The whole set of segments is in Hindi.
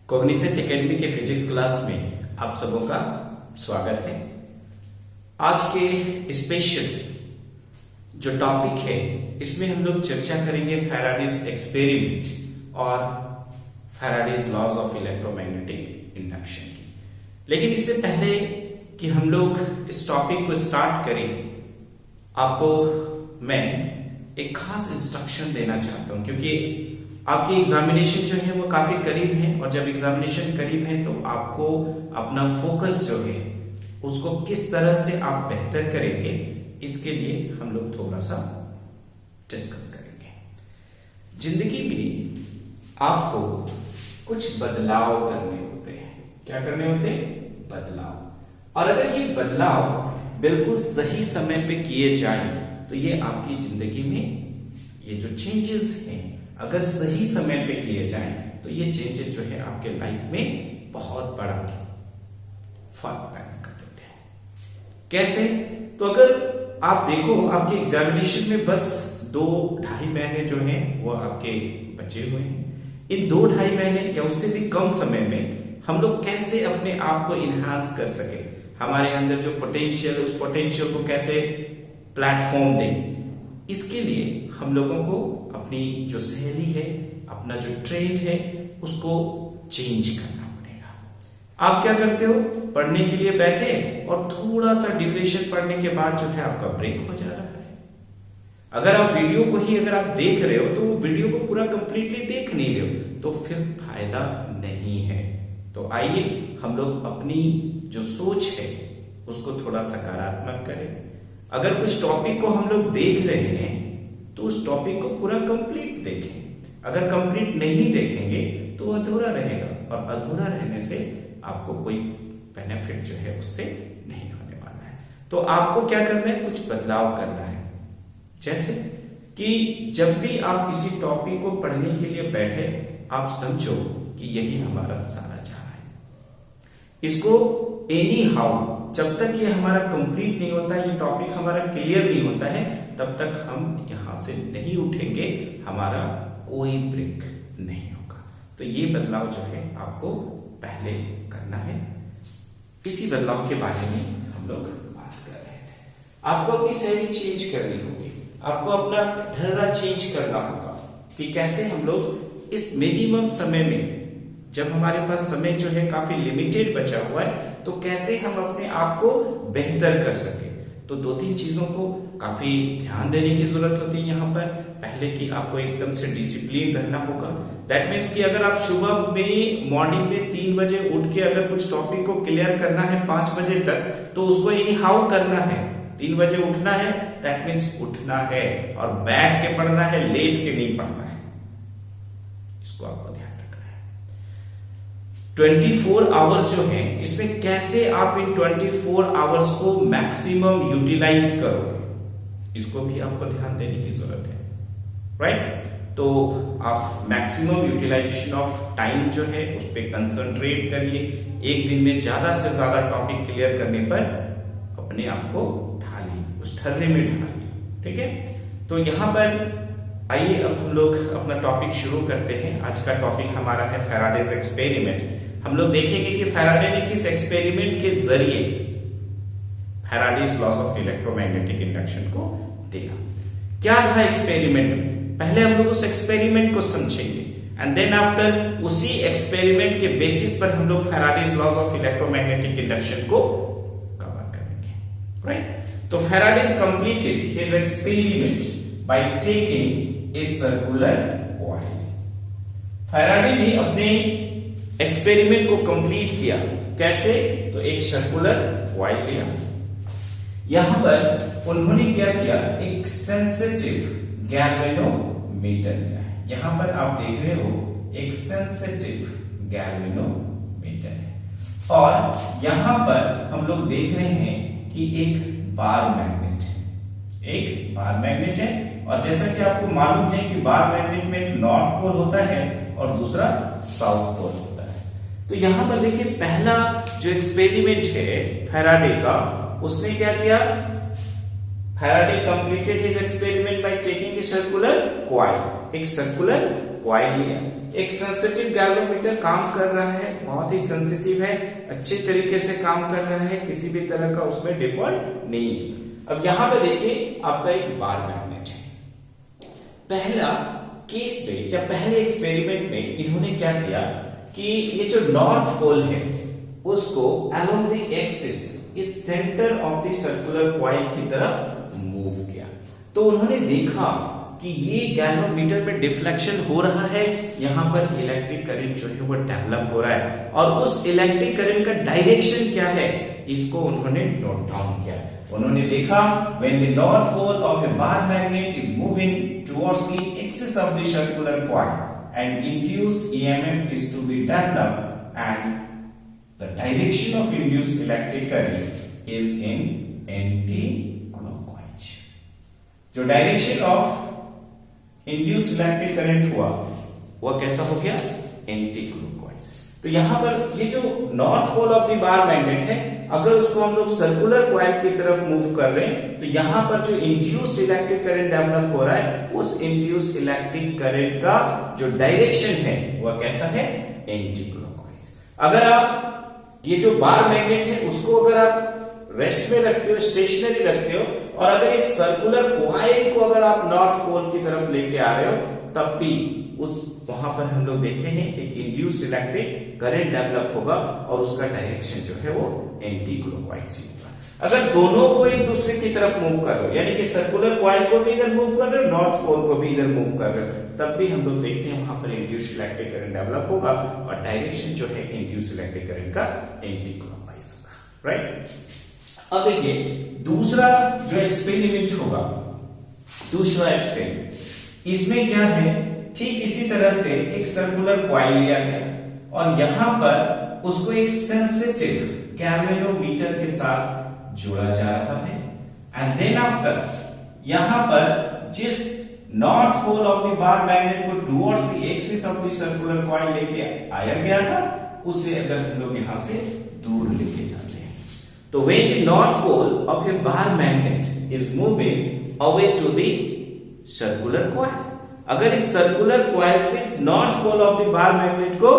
कॉग्निसेंट एकेडमी के फिजिक्स क्लास में आप सबों का स्वागत है। आज के स्पेशल जो टॉपिक है इसमें हम लोग चर्चा करेंगे फैराडेज एक्सपेरिमेंट और Faraday's laws of electromagnetic induction की। लेकिन इससे पहले कि हम लोग इस टॉपिक को स्टार्ट करें, आपको मैं एक खास इंस्ट्रक्शन देना चाहता हूं, क्योंकि आपकी एग्जामिनेशन जो है वो काफी करीब है और जब एग्जामिनेशन करीब है तो आपको अपना फोकस जो है उसको किस तरह से आप बेहतर करेंगे, इसके लिए हम लोग थोड़ा सा डिस्कस करेंगे। जिंदगी में आपको कुछ बदलाव करने होते हैं। क्या करने होते हैं? बदलाव। और अगर ये बदलाव बिल्कुल सही समय पे किए जाए तो ये आपकी जिंदगी में ये जो चेंजेस हैं अगर सही समय पे किए जाएं तो ये चेंजेस जो है आपके लाइफ में बहुत बड़ा फर्क पैदा कर देते हैं। कैसे? तो अगर आप देखो आपके एग्जामिनेशन में बस 2-2.5 महीने जो हैं वो आपके बचे हुए हैं। इन 2-2.5 महीने या उससे भी कम समय में हम लोग कैसे अपने आप को इनहांस कर सके, हमारे अंदर जो पोटेंशियल है उस पोटेंशियल को कैसे प्लेटफॉर्म दें, इसके लिए हम लोगों को अपनी जो शैली है, अपना जो ट्रेंड है उसको चेंज करना पड़ेगा। आप क्या करते हो? पढ़ने के लिए बैठे और थोड़ा सा ड्यूरेशन पढ़ने के बाद जो है आपका ब्रेक हो जा रहा है। अगर आप वीडियो को ही अगर आप देख रहे हो तो वीडियो को पूरा कंप्लीटली देख नहीं रहे हो तो फिर फायदा नहीं है। तो आइए हम लोग अपनी जो सोच है उसको थोड़ा सकारात्मक करें। अगर कुछ टॉपिक को हम लोग देख रहे हैं तो उस टॉपिक को पूरा कंप्लीट देखें। अगर कंप्लीट नहीं देखेंगे तो अधूरा रहेगा और अधूरा रहने से आपको कोई बेनिफिट जो है उससे नहीं होने वाला है। तो आपको क्या करना है? कुछ बदलाव करना है। जैसे कि जब भी आप किसी टॉपिक को पढ़ने के लिए बैठे, आप समझो कि यही हमारा सारा जहां है। इसको एनी हाउ जब तक ये हमारा कंप्लीट नहीं होता, ये टॉपिक हमारा क्लियर नहीं होता है, तब तक हम यहां से नहीं उठेंगे, हमारा कोई ब्रेक नहीं होगा। तो ये बदलाव जो है आपको पहले करना है। इसी बदलाव के बारे में हम लोग बात कर रहे थे। आपको अपनी शैली चेंज करनी होगी, आपको अपना ढर्रा चेंज करना होगा कि कैसे हम लोग इस मिनिमम समय में, जब हमारे पास समय जो है काफी लिमिटेड बचा हुआ है, तो कैसे हम अपने आप को बेहतर कर सके। तो 2-3 चीजों को काफी ध्यान देने की जरूरत होती है यहाँ पर। पहले कि आपको एकदम से डिसिप्लिन रहना होगा। दैट मीन्स कि अगर आप सुबह में मॉर्निंग में 3 बजे उठ के अगर कुछ टॉपिक को क्लियर करना है 5 बजे तक, तो उसको एनी हाउ करना है। 3 बजे उठना है, दैट मीन्स उठना है और बैठ के पढ़ना है, लेट के नहीं पढ़ना है। इसको आपको ध्यान 24 आवर्स जो है इसमें कैसे आप इन 24 आवर्स को मैक्सिमम यूटिलाइज करोगे, इसको भी आपको ध्यान देने की जरूरत है। राइट? तो आप मैक्सिमम यूटिलाइजेशन ऑफ टाइम जो है उस पर कंसंट्रेट करिए। एक दिन में ज्यादा से ज्यादा टॉपिक क्लियर करने पर अपने आप को ढालिए, उस ठर्रे में ढालिए। ठीक है? तो यहां पर आइए अब हम लोग अपना टॉपिक शुरू करते हैं। आज का टॉपिक हमारा है फैराडेज एक्सपेरिमेंट। हम लोग देखेंगे कि फैराडे ने किस एक्सपेरिमेंट के जरिए Faraday's laws of electromagnetic induction को देखा। क्या था एक्सपेरिमेंट में? पहले हम लोग उस एक्सपेरिमेंट को समझेंगे एंड देन आफ्टर उसी एक्सपेरिमेंट के बेसिस पर हम लोग Faraday's laws of electromagnetic induction को कवर करेंगे। राइट? तो Faraday's completed his experiment by taking a circular coil. Faraday ने अपने एक्सपेरिमेंट को कंप्लीट किया। कैसे? तो एक सर्कुलर कॉइल लिया। यहां पर उन्होंने क्या किया? एक सेंसिटिव गैल्वेनोमीटर लिया है। यहां पर आप देख रहे हो एक सेंसिटिव गैल्वेनोमीटर है और यहां पर हम लोग देख रहे हैं कि एक बार मैग्नेट है। एक बार मैग्नेट है और जैसा कि आपको मालूम है कि बार मैग्नेट में एक नॉर्थ पोल होता है और दूसरा साउथ पोल होता है। तो यहां पर देखिए पहला जो एक्सपेरिमेंट है फैराडे का, उसने क्या किया? Faraday completed his experiment by taking a circular coil. एक सर्कुलर कॉइल लिया। एक सेंसिटिव गैल्वेनोमीटर काम कर रहा है, बहुत ही सेंसिटिव है, अच्छे तरीके से काम कर रहा है, किसी भी तरह का उसमें डिफॉल्ट नहीं है। अब यहां पे देखिए आपका एक बार मैग्नेट है। पहला केस में या पहले एक्सपेरिमेंट में इन्होंने क्या किया कि ये जो नॉर्थ पोल है उसको अलोंग द एक्सिस इस centre of the circular coil की तरफ मूव किया। तो उन्होंने देखा कि ये गैल्वेनोमीटर में डिफ्लेक्शन हो रहा है, यहां पर इलेक्ट्रिक करंट जो है वो डेवलप हो रहा है और उस इलेक्ट्रिक करंट का डायरेक्शन क्या है इसको उन्होंने नोट डाउन किया। उन्होंने देखा when the north pole of a bar magnet is moving towards the axis of the circular coil and induced EMF is to be developed and the direction of induced electric current is in anti-clockwise। जो direction of induce electric current हुआ वह कैसा हो गया, एंटी क्लॉकवाइज। तो यहां पर ये जो north pole of the bar magnet है, अगर उसको हम लोग सर्कुलर कॉइल की तरफ मूव कर रहे हैं तो यहां पर जो इंड्यूस्ड इलेक्ट्रिक करंट डेवलप हो रहा है उस इंड्यूस्ड इलेक्ट्रिक करंट का जो डायरेक्शन है वह कैसा है, एंटी क्लॉकवाइज। अगर आप ये जो बार मैग्नेट है उसको अगर आप रेस्ट में रखते हो, स्टेशनरी रखते हो और अगर इस सर्कुलर कॉइल को अगर आप नॉर्थ पोल की तरफ लेके आ रहे हो तब भी उस वहां पर हम लोग देखते हैं एक इंड्यूस्ड इलेक्ट्रिक करंट डेवलप होगा और उसका डायरेक्शन जो है वो एंटी क्लॉकवाइज होगा। अगर दोनों को एक दूसरे की तरफ मूव कर रहे हो यानी कि सर्कुलर कॉइल को भी इधर मूव कर रहे हो, नॉर्थ पोल को भी इधर मूव कर रहे हो, तब भी हम लोग देखते हैं वहां पर इंड्यूस्ड इलेक्ट्रिक करंट डेवलप होगा और डायरेक्शन जो है इंड्यूस्ड इलेक्ट्रिक करंट का एंटी क्लॉकवाइज होगा। राइट, अब देखिए दूसरा जो एक्सपेरिमेंट होगा, दूसरा एक्सपेरिमेंट, इसमें क्या है, ठीक इसी तरह से एक सर्कुलर कॉइल लिया गया और यहां पर उसको एक सेंसिटिव गैल्वेनोमीटर के साथ जोड़ा जा रहा है एंड देन आफ्टर यहां पर जिस north pole of the bar magnet को towards the axis of the circular coil लेके आया गया था उसे अगर हम लोग यहां से दूर लेके जाते हैं तो when the north pole of a bar magnet is moving away to the circular coil, अगर इस सर्कुलर कॉइल से इस north pole of the bar magnet को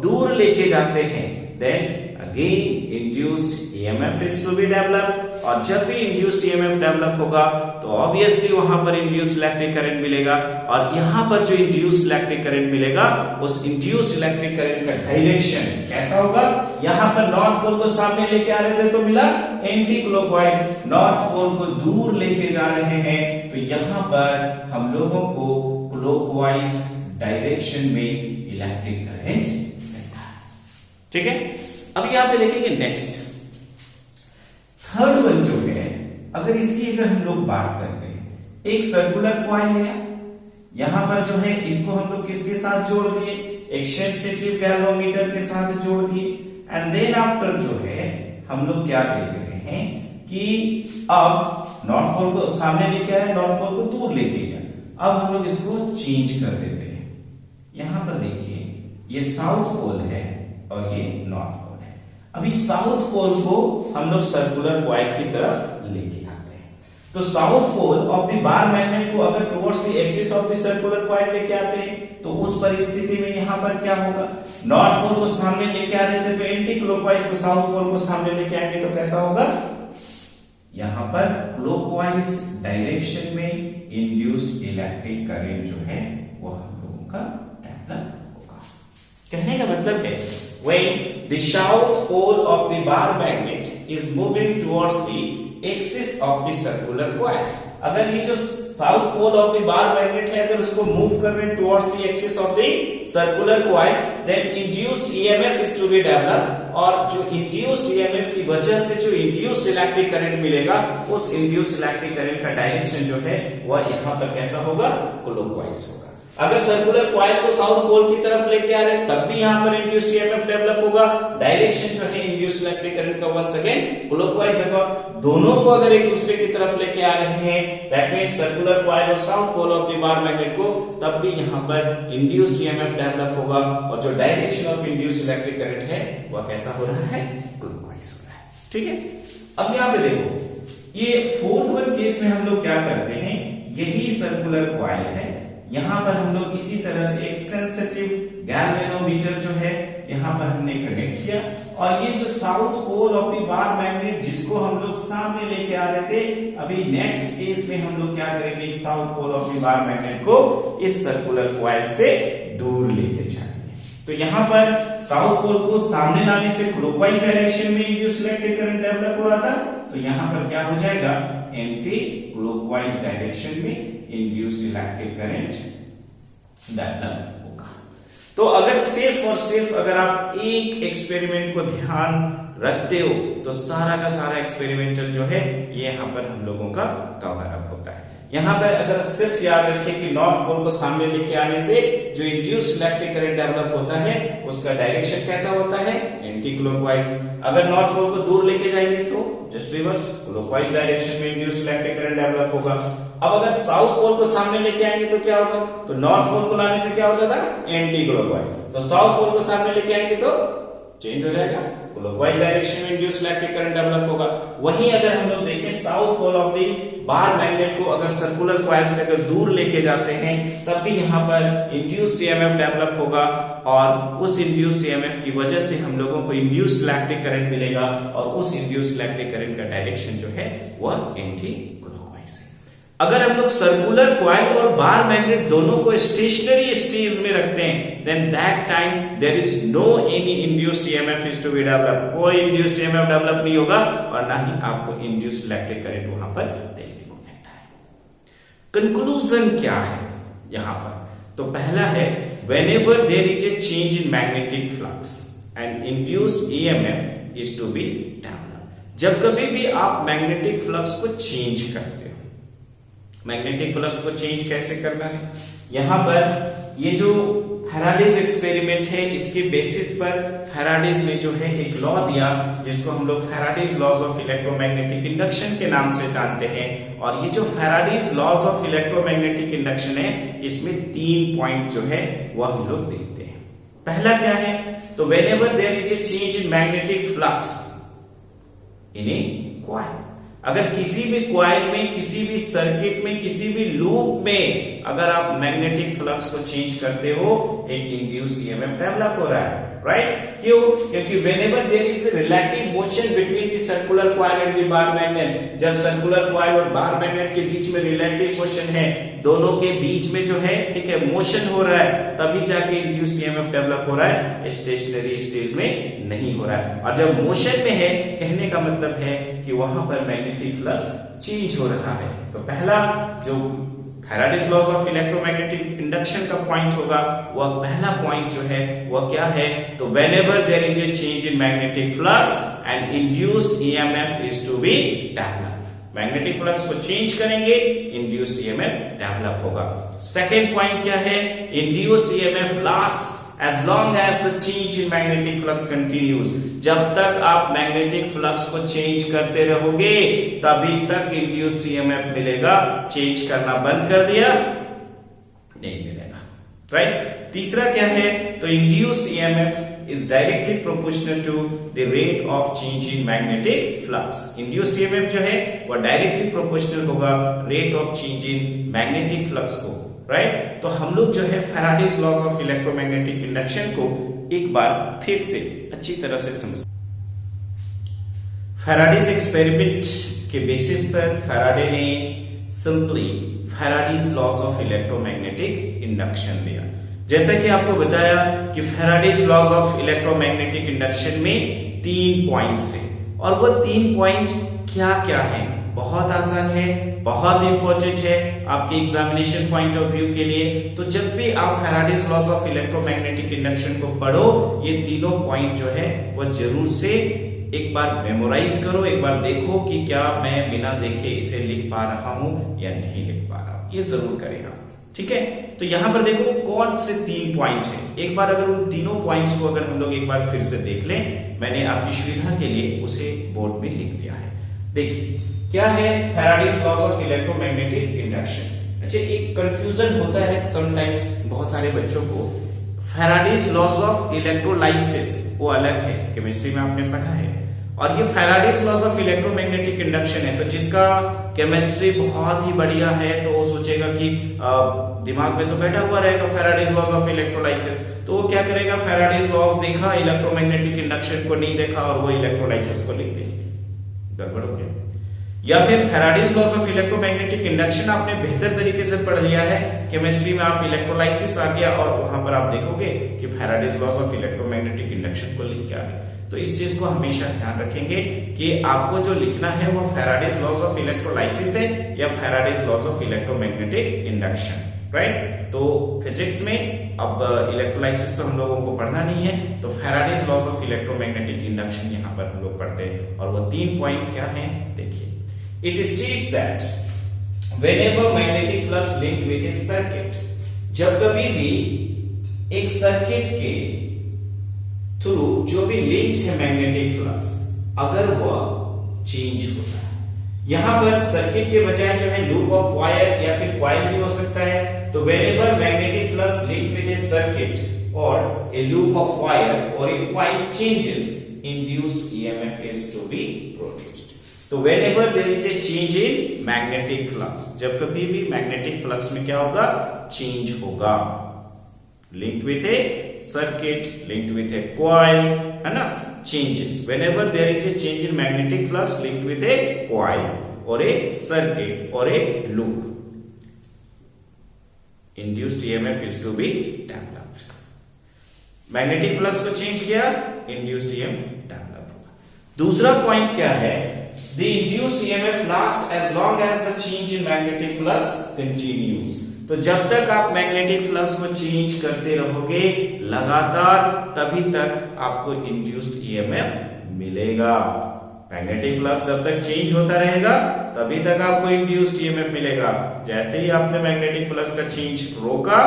दूर लेके जाते हैं then again induced EMF is to be developed और जब भी induced EMF डेवलप होगा तो ऑब्वियसली वहां पर induced इलेक्ट्रिक करंट मिलेगा और यहां पर जो induced इलेक्ट्रिक करंट मिलेगा उस induced इलेक्ट्रिक करंट का डायरेक्शन कैसा होगा, यहां पर नॉर्थ पोल को सामने लेके आ रहे थे तो मिला एंटी क्लॉकवाइज, नॉर्थ पोल को दूर लेके जा रहे हैं तो यहां पर हम लोगों को क्लॉकवाइज डायरेक्शन में इलेक्ट्रिक करंट मिलता है। ठीक है, अब यहां पे देखेंगे नेक्स्ट थर्ड वन जो है, अगर इसकी अगर हम लोग बात करते हैं, एक सर्कुलर कॉइल है, यहां पर जो है इसको हम लोग किसके साथ जोड़ दिए, एक सेंसिटिव गैल्वेनोमीटर के साथ जोड़ दिए एंड देन आफ्टर जो है हम लोग क्या देख रहे हैं कि अब नॉर्थ पोल को सामने लेके आया, नॉर्थ पोल को दूर लेके गया, अब हम लोग इसको चेंज कर देते हैं। यहां पर देखिए ये साउथ पोल है और ये नॉर्थ पोल है। अभी साउथ पोल को हम लोग सर्कुलर कॉइल की तरफ लेके आते हैं तो south pole of the bar magnet को अगर towards the axis of the circular coil लेके आते हैं तो उस परिस्थिति में यहां पर क्या होगा, नॉर्थ पोल को सामने लेके आ रहे थे तो एंटी क्लॉकवाइज, तो साउथ पोल को सामने लेके आएंगे तो कैसा होगा, यहां पर क्लॉकवाइज डायरेक्शन में इंड्यूस्ड इलेक्ट्रिक करंट जो है वो हम लोगों का डेवलप होगा। कहने का मतलब है when the south pole of the bar magnet is moving towards the axis of the circular coil, अगर ये जो south pole of the bar magnet है अगर उसको मूव कर रहे हैं towards the axis of the circular coil then induced EMF is to be develop और जो इंड्यूस्ड ईएमएफ की वजह से जो इंड्यूस्ड इलेक्ट्रिक करंट मिलेगा उस इंड्यूस्ड इलेक्ट्रिक करंट का डायरेक्शन जो है वह यहां पर कैसा होगा, क्लॉकवाइज होगा। अगर सर्कुलर कॉइल को साउथ पोल की तरफ लेके आ रहे हैं तब भी यहां पर इंड्यूस्ड ईएमएफ डेवलप होगा, डायरेक्शन जो है इंड्यूस्ड इलेक्ट्रिक करंट का वंस अगेन क्लॉकवाइज होगा। दोनों को अगर एक दूसरे की तरफ लेके आ रहे हैं दैट मींस सर्कुलर कॉइल और south pole of the bar magnet को, तब भी यहां पर इंड्यूस्ड ईएमएफ डेवलप होगा और जो direction of induced electric current है वह कैसा हो रहा है, क्लॉकवाइज हो रहा है। ठीक है, अब यहां पे देखो ये फोर्थ वन केस में हम लोग क्या करते हैं, यही सर्कुलर कॉइल है, यहाँ पर हम लोग इसी तरह से एक सेंसिटिव गैल्वेनोमीटर जो है यहाँ पर हमने कनेक्ट किया, और ये जो south pole of the bar magnet जिसको हम लोग सामने लेके आ रहे थे, अभी नेक्स्ट केस में हम लोग क्या करेंगे, south pole of the bar magnet को इस सर्कुलर कॉइल से दूर लेके जाएंगे। तो यहाँ पर साउथ पोल को सामने लाने से क्लॉकवाइज डायरेक्शन में इंड्यूस्ड इलेक्ट्रिक करंट डेवलप हो रहा था, तो यहाँ पर क्या हो जाएगा, एंटी क्लॉकवाइज डायरेक्शन में इंड्यूस्ड इलेक्ट्रिक करंट डेवलप होगा। तो अगर सिर्फ और सिर्फ अगर आप एक एक्सपेरिमेंट को ध्यान रखते हो तो सारा का सारा एक्सपेरिमेंटल जो है ये यहाँ पर हम लोगों का कवर अप होता है। यहाँ पर अगर सिर्फ याद रखें कि नॉर्थ पोल को सामने लेके आने से जो इंड्यूस्ड इलेक्ट्रिक करंट डेवलप होता है उसका डायरेक्शन कैसा होता है, एंटी क्लॉकवाइज। अगर नॉर्थ पोल को दूर लेके जाएंगे तो जस्ट रिवर्स, क्लॉकवाइज डायरेक्शन में इंड्यूस्ड इलेक्ट्रिक करंट डेवलप होगा। अब अगर साउथ पोल को सामने लेके आएंगे तो क्या होगा, तो नॉर्थ पोल को लाने से क्या होता था, एंटी क्लॉकवाइज, तो साउथ पोल को सामने लेके आएंगे तो चेंज हो जाएगा, क्लॉकवाइज डायरेक्शन में इंड्यूस्ड इलेक्ट्रिक करंट डेवलप होगा। वहीं अगर हम लोग देखें south pole of the bar magnet को अगर सर्कुलर कॉइल से अगर दूर लेके जाते हैं तब भी यहाँ पर इंड्यूस्ड ईएमएफ डेवलप होगा, और उस इंड्यूस्ड ईएमएफ की वजह से हम लोगों को इंड्यूस्ड इलेक्ट्रिक करंट मिलेगा, और उस इंड्यूस्ड इलेक्ट्रिक करंट का डायरेक्शन जो है वह एंटी क्लॉकवाइज है। अगर हम लोग सर्कुलर कॉइल और बार मैग्नेट दोनों को स्टेशनरी स्टेज में रखते हैं, then that time there is no any induced EMF is to be develop, कोई इंड्यूस्ड ईएमएफ डेवलप नहीं होगा, और ना ही आपको इंड्यूस्ड इलेक्ट्रिक करंट वहां पर देखने को मिलता है। कंक्लूजन क्या है यहां पर, तो पहला है whenever there is a change in magnetic flux and induced EMF is to be developed। जब कभी भी आप मैग्नेटिक फ्लक्स को चेंज करते हो, मैग्नेटिक फ्लक्स को चेंज कैसे करना है, यहां पर ये जो फैराडेज एक्सपेरिमेंट है इसके बेसिस पर फैराडेज ने जो है एक लॉ दिया जिसको हम लोग Faraday's laws of electromagnetic induction के नाम से जानते हैं। और ये जो Faraday's laws of electromagnetic induction है इसमें 3 पॉइंट जो है वो हम लोग देखते हैं। पहला क्या है, तो whenever there is a change in magnetic flux in a coil, अगर किसी भी कॉइल में, किसी भी सर्किट में, किसी भी लूप में अगर आप मैग्नेटिक फ्लक्स को चेंज करते हो, एक इंड्यूस्ड ईएमएफ डेवलप हो रहा है, राइट? क्यों? क्योंकि whenever there is relative motion between the circular coil and the bar magnet, जब सर्कुलर कॉइल और बार मैग्नेट के बीच में रिलेटिव मोशन है, दोनों के बीच में जो है, ठीक है, मोशन हो रहा है, तभी जाके इंड्यूस्ड ईएमएफ डेवलप हो रहा है, स्टेशनरी स्टेज में नहीं हो रहा है। और जब मोशन में है, कहने का मतलब है कि वहां पर मैग्नेटिक फ्लक्स चेंज हो रहा है। तो पहला जो Faraday's laws of electromagnetic induction का पॉइंट होगा, वह पहला पॉइंट जो है वह क्या है, तो whenever there is a change in magnetic flux and induced EMF is to be developed. Magnetic flux को चेंज करेंगे, इंड्यूस्ड ईएमएफ डेवलप होगा। सेकेंड पॉइंट क्या है, induced EMF lasts as long as the change in magnetic flux continues, जब तक आप मैग्नेटिक फ्लक्स को चेंज करते रहोगे तभी तक इंड्यूस्ड ईएमएफ मिलेगा। चेंज करना बंद कर दिया, नहीं मिलेगा, राइट? तीसरा क्या है, तो induced EMF is directly proportional to the rate of change in magnetic flux. Induced EMF जो है वह डायरेक्टली प्रोपोर्शनल होगा rate of change in magnetic flux को, राइट? तो हम लोग जो है Faraday's laws of electromagnetic induction को एक बार फिर से अच्छी तरह से समझ। फैराडेज एक्सपेरिमेंट के बेसिस पर फैराडे ने simply Faraday's laws of electromagnetic induction दिया। जैसा कि आपको बताया कि Faraday's laws of electromagnetic induction में 3 पॉइंट्स हैं, और वो 3 पॉइंट क्या क्या हैं, बहुत आसान है, बहुत इंपॉर्टेंट है आपके एग्जामिनेशन पॉइंट ऑफ व्यू के लिए। तो जब भी आप Faraday's laws of electromagnetic induction को पढ़ो, ये तीनों पॉइंट जो है वो जरूर से एक बार मेमोराइज करो, एक बार देखो कि क्या मैं बिना देखे इसे लिख पा रहा हूं या नहीं लिख पा रहा हूं, ये जरूर करें आप, ठीक है? तो यहां पर देखो कौन से 3 पॉइंट है। एक बार अगर उन तीनों पॉइंट्स को अगर हम लोग एक बार फिर से देख लें, मैंने आपकी सुविधा के लिए उसे बोर्ड में लिख दिया है। देखिए क्या है Faraday's laws of electromagnetic induction. अच्छा, एक कंफ्यूजन होता है समटाइम्स बहुत सारे बच्चों को, फैराडेज लॉज ऑफ इलेक्ट्रोलाइसिस वो अलग है, केमिस्ट्री में आपने पढ़ा है, और ये Faraday's laws of electromagnetic induction है, तो जिसका केमिस्ट्री बहुत ही बढ़िया है तो वो सोचेगा कि दिमाग में तो बैठा हुआ रहेगा फैराडेज लॉज ऑफ इलेक्ट्रोलाइसिस, तो वो क्या करेगा, फैराडेज लॉज देखा, इलेक्ट्रोमैग्नेटिक इंडक्शन को नहीं देखा और वो इलेक्ट्रोलाइसिस को लिख दे, गड़बड़ हो गया। या फिर Faraday's laws of electromagnetic induction आपने बेहतर तरीके से पढ़ लिया है, केमिस्ट्री में आप इलेक्ट्रोलाइसिस आ गया और वहां पर आप देखोगे कि Faraday's laws of electromagnetic induction को लिख के आ गए। तो इस चीज को हमेशा ध्यान रखेंगे कि आपको जो लिखना है वो फैराडेज लॉज ऑफ इलेक्ट्रोलाइसिस है या Faraday's laws of electromagnetic induction, right. तो फिजिक्स में अब इलेक्ट्रोलाइसिस तो हम लोगों को पढ़ना नहीं है, तो Faraday's laws of electromagnetic induction यहाँ पर हम लोग पढ़ते हैं और वो 3 पॉइंट क्या हैं देखिए। It states that whenever magnetic flux linked with a circuit, जब कभी भी एक सर्किट के थ्रू जो भी लिंक्ड है मैग्नेटिक फ्लक्स, अगर वह चेंज होता है, यहां पर सर्किट के बजाय जो है लूप ऑफ वायर या फिर कॉइल भी हो सकता है, तो whenever magnetic flux linked with a circuit और ए लूप ऑफ वायर और a coil changes, induced EMF is to be produced. तो whenever there is a change in magnetic flux, जब कभी भी मैग्नेटिक फ्लक्स में क्या होगा, चेंज होगा, linked with a circuit, linked with a coil, है ना, changes whenever there is a change in magnetic flux linked with a coil or a circuit or a loop, induced EMF is to be developed। Magnetic flux को चेंज किया, इंड्यूस्ड ईएमएफ डेवलप होगा। दूसरा पॉइंट क्या है, the induced EMF lasts as long as the change in magnetic flux continues। तो जब तक आप मैग्नेटिक फ्लक्स को चेंज करते रहोगे लगातार, तभी तक आपको इंड्यूस्ड ईएमएफ मिलेगा। मैग्नेटिक फ्लक्स जब तक चेंज होता रहेगा तभी तक आपको इंड्यूस्ड ईएमएफ मिलेगा। जैसे ही आपने मैग्नेटिक फ्लक्स का चेंज रोका,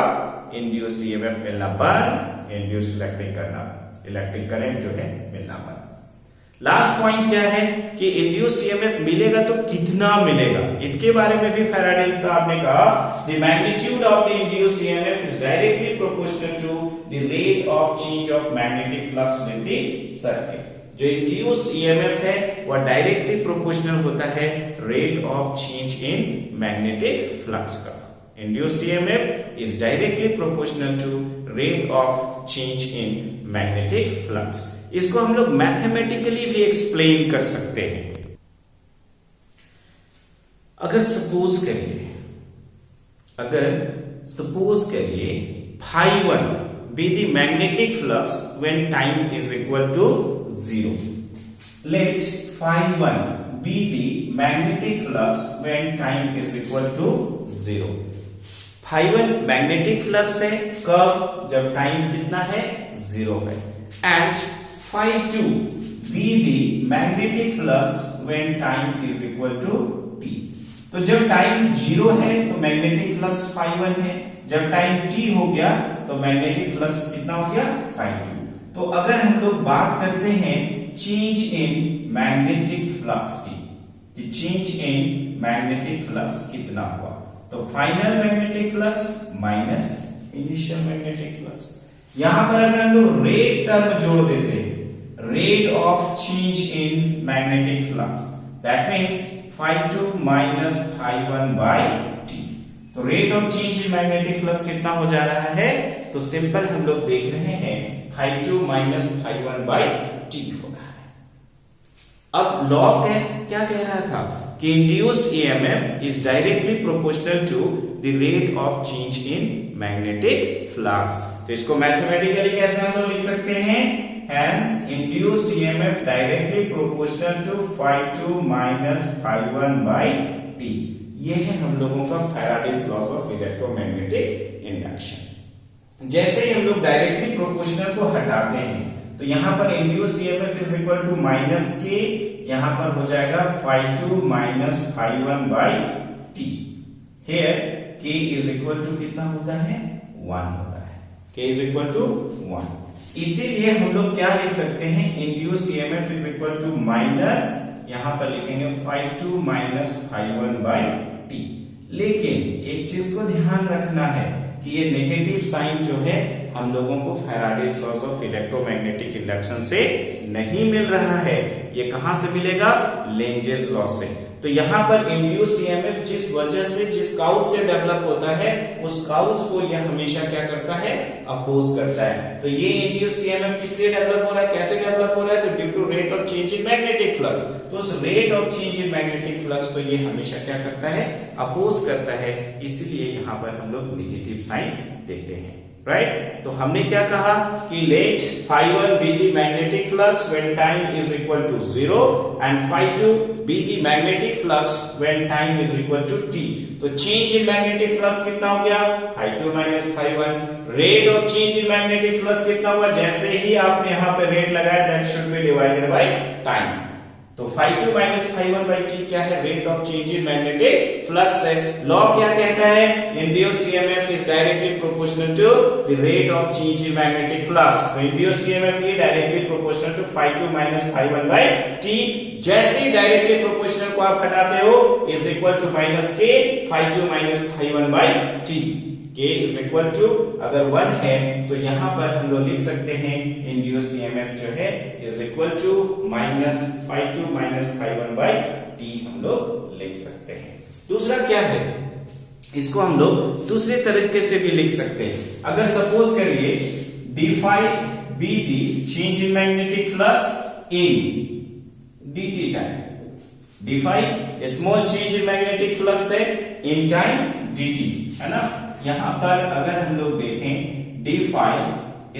इंड्यूस्ड ईएमएफ मिलना बंद, इंड्यूस्ड इलेक्ट्रिक करंट जो है मिलना बंद। लास्ट पॉइंट क्या है कि इंड्यूस्ड ईएमएफ मिलेगा तो कितना मिलेगा, इसके बारे में भी फैराडे साहब ने कहा, the magnitude of the induced EMF is directly proportional to the rate of change of magnetic flux with the circuit. जो इंड्यूस्ड ईएमएफ है वह डायरेक्टली प्रोपोर्शनल होता है rate of change in magnetic flux का। Induced EMF is directly proportional to rate of change in magnetic flux. इसको हम लोग मैथमेटिकली भी एक्सप्लेन कर सकते हैं। अगर सपोज करिए phi1 be the magnetic flux when time is equal to 0, let phi1 be the magnetic flux when time is equal to 0। phi1 magnetic flux है कब, जब टाइम कितना है, 0 है। And phi2 be the magnetic flux when time is equal to t। तो जब टाइम 0 है तो मैग्नेटिक फ्लक्स phi1 है, जब टाइम t हो गया तो मैग्नेटिक फ्लक्स कितना हो गया, phi2। तो अगर हम लोग बात करते हैं चेंज इन मैग्नेटिक फ्लक्स की, कि चेंज इन मैग्नेटिक फ्लक्स कितना हुआ, तो final magnetic flux minus initial magnetic flux. यहां पर अगर हम लोग रेट टर्म जोड़ देते हैं, rate of change in magnetic flux, that means phi2 minus phi1 by t। तो rate of change in magnetic flux कितना हो जा रहा है, तो सिंपल हम लोग देख रहे हैं phi2 minus phi1 by t हो रहा है। अब लॉ क्या कह रहा था कि induced EMF is directly proportional to the rate of change in magnetic flux. तो इसको मैथमेटिकली कैसे हम लोग लिख सकते हैं, hence induced EMF directly proportional to phi2 minus phi1 by t। ये है हम लोगों का Faraday's laws of electromagnetic induction. जैसे ही हम लोग डायरेक्टली प्रोपोर्शनल को हटाते हैं तो यहां पर induced EMF is equal to minus k, यहां पर हो जाएगा phi2 minus phi1 by t। Here k is equal to कितना होता है, 1 होता है, k इज इक्वल टू 1। इसीलिए हम लोग क्या लिख सकते हैं, induced EMF is equal to minus, यहां पर लिखेंगे phi2 minus phi1 by t। लेकिन एक चीज को ध्यान रखना है कि ये नेगेटिव साइन जो है हम लोगों को Faraday's laws of electromagnetic induction से नहीं मिल रहा है, ये कहां से मिलेगा? लेंजेस लॉ से। तो यहाँ पर इंड्यूस्ड ईएमएफ जिस वजह से, जिस काउच से डेवलप होता है, उस काउच को यह हमेशा क्या करता है? अपोज करता है। तो ये इंड्यूस्ड ईएमएफ किस लिए डेवलप हो रहा है, कैसे डेवलप हो रहा है? तो due to rate of change in magnetic flux. तो उस rate of change in magnetic flux को ये हमेशा क्या करता है? अपोज करता है। इसलिए यहाँ पर हम लोग नेगेटिव साइन देते हैं, राइट? तो हमने क्या कहा कि late phi1 be the magnetic flux when time is equal to 0 and phi2 be the magnetic flux when time is equal to t। तो चेंज इन मैग्नेटिक फ्लक्स कितना हो गया? phi2 minus phi1। Rate of change in magnetic flux कितना हुआ? जैसे ही आपने यहाँ पे रेट लगाया, that should be divided by time. तो phi2 minus phi1 by t क्या है? Rate of change in magnetic flux है। लॉ क्या कहता है? Induced EMF is directly proportional to the rate of change in magnetic flux. तो induced EMF is directly proportional to phi2 minus phi1 by t। जैसे ही डायरेक्टली प्रोपोर्शनल को आप हटाते हो, इज इक्वल टू माइनस के phi2 minus phi1 by t। k is equal to, अगर 1 है तो यहां पर हम लोग लिख सकते हैं इंड्यूस्ड ईएमएफ जो है is equal to minus phi2 minus phi1 by t हम लोग लिख सकते हैं। दूसरा क्या है? इसको हम लोग दूसरे तरीके से भी लिख सकते हैं। अगर सपोज करिए d phi be the change in magnetic flux in dt time। d phi small change in magnetic flux है इन टाइम dt, है ना? यहां पर अगर हम लोग देखें d phi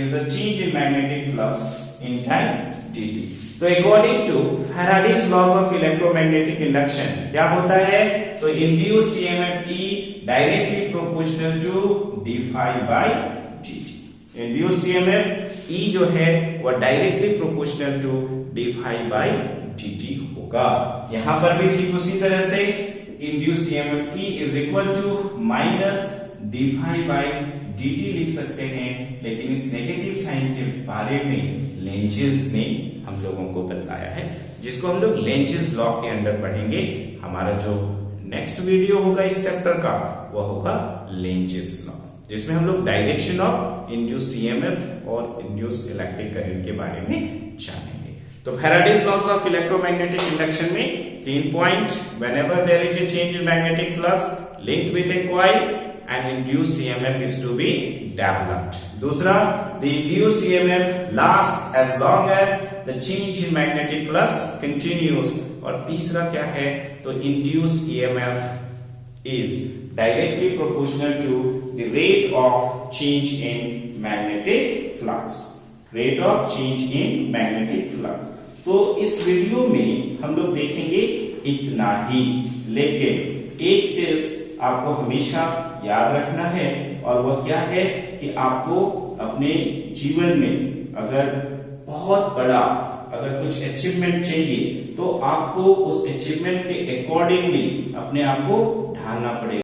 is the change in magnetic flux in time dt। तो according to Faraday's laws of electromagnetic induction क्या होता है? तो induced EMF E directly proportional to d phi by dt। Induced EMF E जो है वह directly proportional to d phi by dt होगा। यहां पर भी ठीक उसी तरह से induced EMF E is equal to minus d phi by dt लिख सकते हैं। लेकिन इस नेगेटिव साइन के बारे में लेंजेस ने हम लोगों को बतलाया है, जिसको हम लोग लेंजेस लॉ के अंडर पढ़ेंगे। हमारा जो नेक्स्ट वीडियो होगा इस चैप्टर का वह होगा लेंजेस लॉ, जिसमें हम लोग डायरेक्शन ऑफ इंड्यूस्ड ईएमएफ और इंड्यूस्ड इलेक्ट्रिक करंट के बारे में जानेंगे। तो Faraday's laws of electromagnetic induction में 3 point, whenever there is a change in magnetic flux linked with a coil and induced EMF is to be developed। दूसरा, the induced EMF lasts as long as the change in magnetic flux continues। और तीसरा क्या है? तो induced EMF is directly proportional to the rate of change in magnetic flux। rate of change in magnetic flux। तो इस वीडियो में हम लोग देखेंगे इतना ही, लेकिन एक चीज आपको हमेशा याद रखना है, और वह क्या है कि आपको अपने जीवन में अगर बहुत बड़ा अगर कुछ अचीवमेंट चाहिए तो आपको उस अचीवमेंट के अकॉर्डिंगली अपने आप को ढालना पड़ेगा।